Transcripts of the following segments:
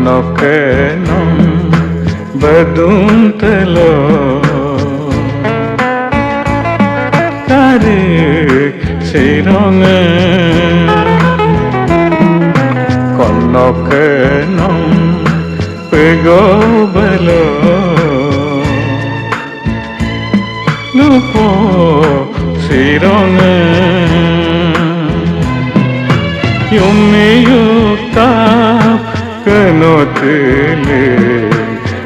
Konokenom beduntelo Tarik sironge Konokenom pegobelo Lupo sironge Yumi yutap kenotele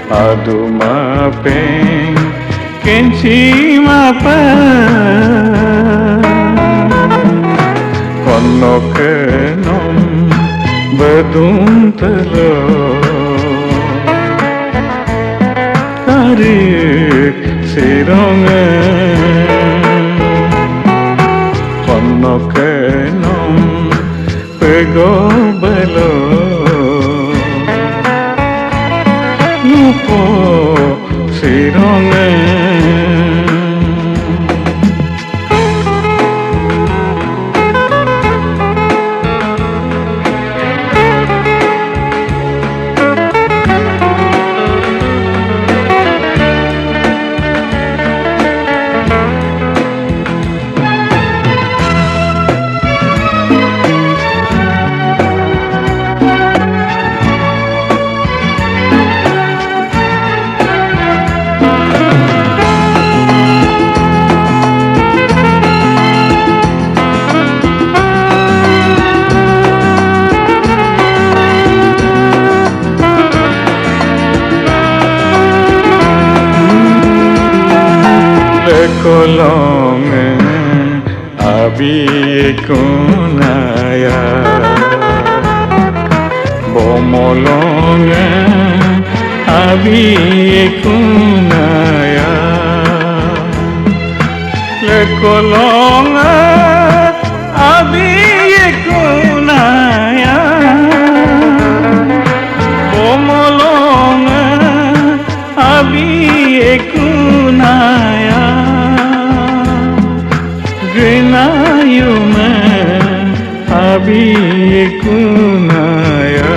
Aduma peng kenci mapa Konokenom beduntelo Tarik sironge Konokenom pegobelo Lupo sironge Kolonge abi kunaya Bomolonge abi kunaya Le kolonge abi kunaya Bomolonge abi kunaya Grenayume abi kunaya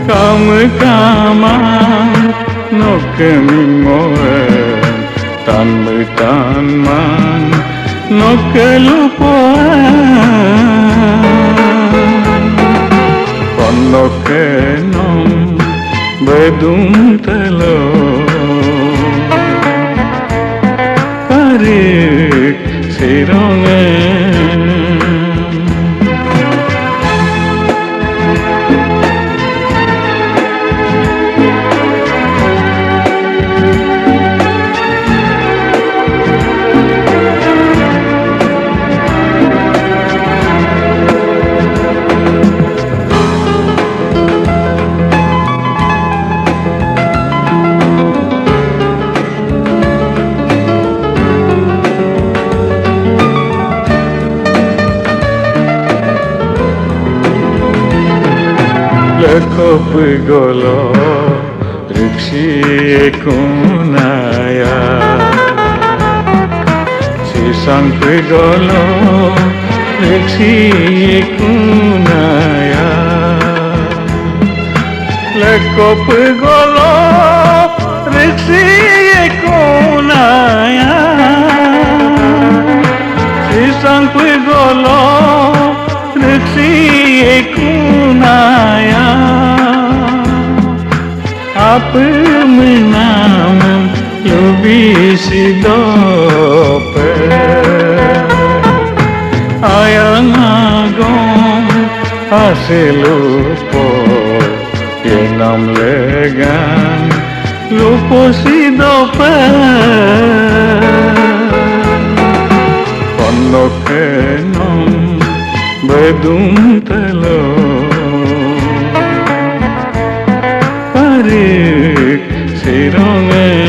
Kam kamang nokmingoe tan tan man nokelupoan Konokenom beduntelo Tarik sironge Lekop golo riksi kunaya Sisang pegolo riksi kunaya Lekop golo riksi kunaya Sisang pegolo riksi kunaya Apa menam lebih sidope Ayang agong haselupo Yenam legan lupo sidope Konokenom beduntelo Tarik sironge